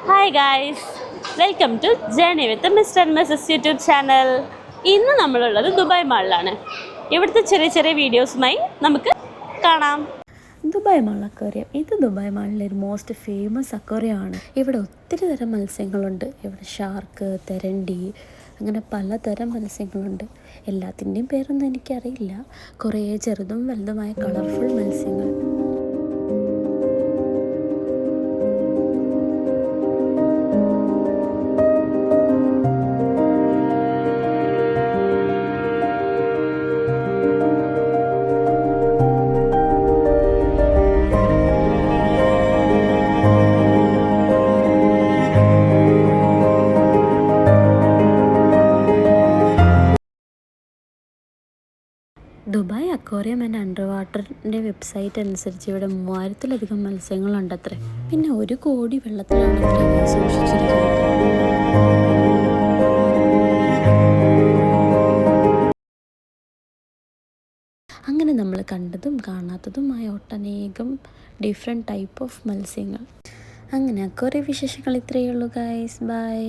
Hi guys, welcome to journey with mister and missus YouTube channel. ഇന്ന് നമ്മളുള്ളത് Dubai മാളിലാണ്. ഇവിടുത്തെ ചെറിയ ചെറിയ വീഡിയോസുമായി നമുക്ക് കാണാം. ദുബായ് മാൾ അക്വേറിയം ഇത് ദുബായ് മാളിലെ ഒരു മോസ്റ്റ് ഫേമസ് അക്വേറിയമാണ്. ഇവിടെ ഒത്തിരി തരം മത്സ്യങ്ങളുണ്ട്. ഇവിടെ ഷാർക്ക്, തെരണ്ടി, അങ്ങനെ പലതരം മത്സ്യങ്ങളുണ്ട്. എല്ലാത്തിൻ്റെയും പേരൊന്നും എനിക്കറിയില്ല. കുറേ ചെറുതും വലുതുമായ കളർഫുൾ മത്സ്യങ്ങൾ. ദുബായ് അക്വേറിയം ആൻഡ് അണ്ടർ വാട്ടറിൻ്റെ വെബ്സൈറ്റ് അനുസരിച്ച് ഇവിടെ 3000-ലധികം മത്സ്യങ്ങളുണ്ടത്രേ. പിന്നെ 1 കോടി വെള്ളത്തിലാണ് സൂക്ഷിച്ചിരിക്കുന്നത്. അങ്ങനെ നമ്മൾ കണ്ടതും കാണാത്തതുമായ ഒട്ടനേകം ഡിഫറെൻറ്റ് ടൈപ്പ് ഓഫ് മത്സ്യങ്ങൾ. അങ്ങനെ അക്വേറിയം വിശേഷങ്ങൾ ഇത്രയേ ഉള്ളൂ ഗൈസ്. ബൈ.